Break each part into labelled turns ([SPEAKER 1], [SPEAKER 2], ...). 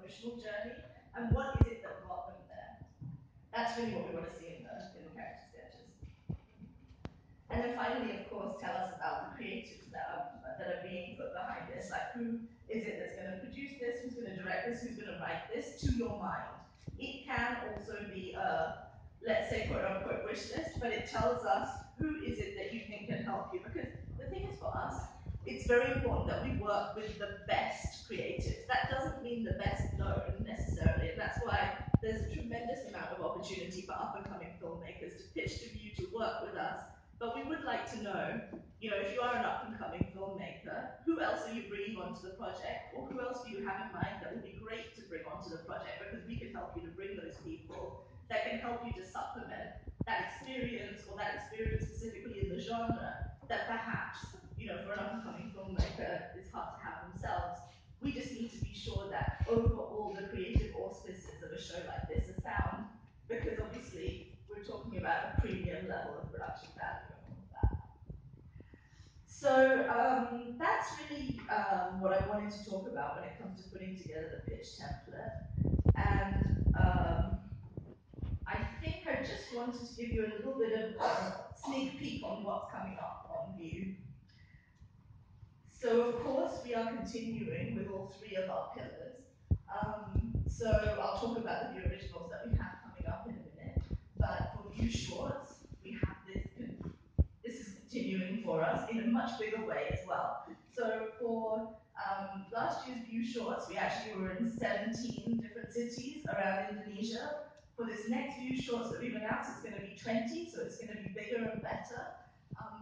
[SPEAKER 1] emotional journey, and what is it that got them there. That's really what we want to see in the character sketches. And then finally, of course, tell us about the creatives that are being put behind this. Like, who is it that's going to produce this? Who's going to direct this? Who's going to write this? To your mind. It can also be a, let's say, quote-unquote wish list, but it tells us who is it that you think can help you. Because the thing is, for us, it's very important that we work with the best creatives. That doesn't mean the best known necessarily, and that's why there's a tremendous amount of opportunity for up-and-coming filmmakers to pitch to VIU to work with us. But we would like to know, if you are an up-and-coming filmmaker, who else are you bringing onto the project, or who else do you have in mind that would be great to bring onto the project, because we can help you to bring those people that can help you to supplement that experience, or that experience specifically in the genre that perhaps, for an up-and-coming filmmaker, it's hard to have themselves. We just need to be sure that overall the creative auspices of a show like this are sound, because obviously we're talking about a premium level of production value and all of that. So that's really what I wanted to talk about when it comes to putting together the pitch template. And I think I just wanted to give you a little bit of a sneak peek on what's coming up on VIU. So of course we are continuing with all three of our pillars. So I'll talk about the VIU originals that we have coming up in a minute. But for VIU shorts, we have this is continuing for us in a much bigger way as well. So for last year's VIU shorts, we actually were in 17 different cities around Indonesia. For this next VIU shorts that we've announced, it's going to be 20, so it's going to be bigger and better.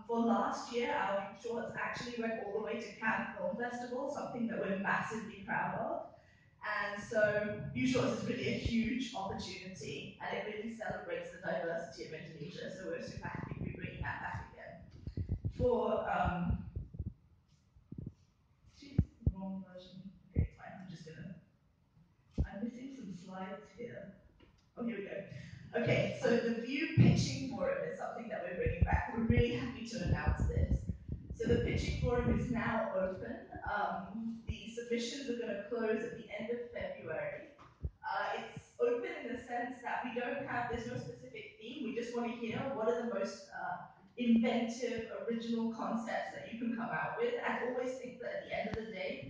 [SPEAKER 1] For last year, our VIU shorts actually went all the way to Cannes Film Festival, something that we're massively proud of. And so VIU shorts is really a huge opportunity, and it really celebrates the diversity of Indonesia, so we're super happy to be bringing that back again. For, wrong version. Okay, it's fine, I'm missing some slides here. Oh, here we go. Okay, so the VIU Pitching Forum is something that we're bringing back. We're really happy to announce this. So the Pitching Forum is now open. The submissions are going to close at the end of February. It's open in the sense that there's no specific theme. We just want to hear what are the most inventive, original concepts that you can come out with, and always think that at the end of the day,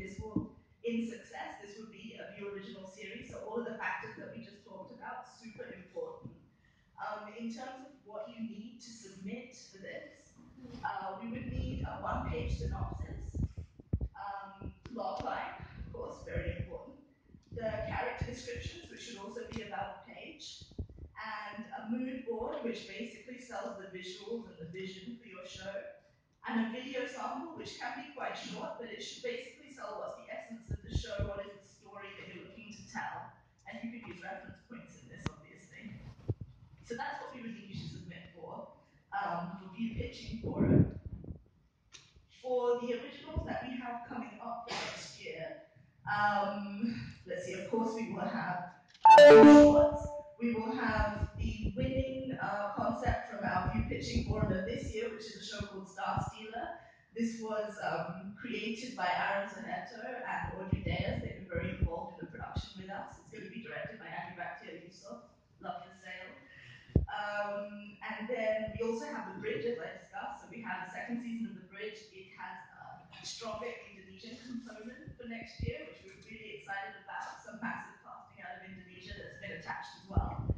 [SPEAKER 1] in success, this would be a VIU original series. So all of the factors that we just talked about, super important. In terms of what you need to submit for this, we would need a one-page synopsis, logline, of course, very important, the character descriptions, which should also be about a page, and a mood board, which basically sells the visuals and the vision for your show, and a video sample, which can be quite short, but it should basically sell what's the essence of the show, what is the story that you're looking to tell, and you could use reference points in this, obviously. So that's what we would need you to submit for VIU Pitching Forum. For the originals that we have coming up for next year, let's see, of course we will have shorts. We will have the winning concept from our VIU Pitching Forum of this year, which is a show called Star Stealer. This was created by Aaron Zaneto and Audrey Deas. They've been very involved in the production with us. It's going to be directed by Andy Bakhtiar Yusuf. Love the sale. And then we also have The Bridge, as I discussed. So we have the second season of The Bridge. It has a stronger Indonesian component for next year, which we're really excited about. Some massive casting out of Indonesia that's been attached as well.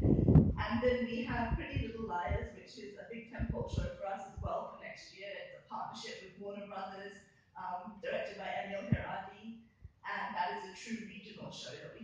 [SPEAKER 1] And then we have Pretty Little Liars, which is a big tentpole show for us as well for next year. It's a partnership with Warner Brothers, directed by Emil Heradi. And that is a true regional show that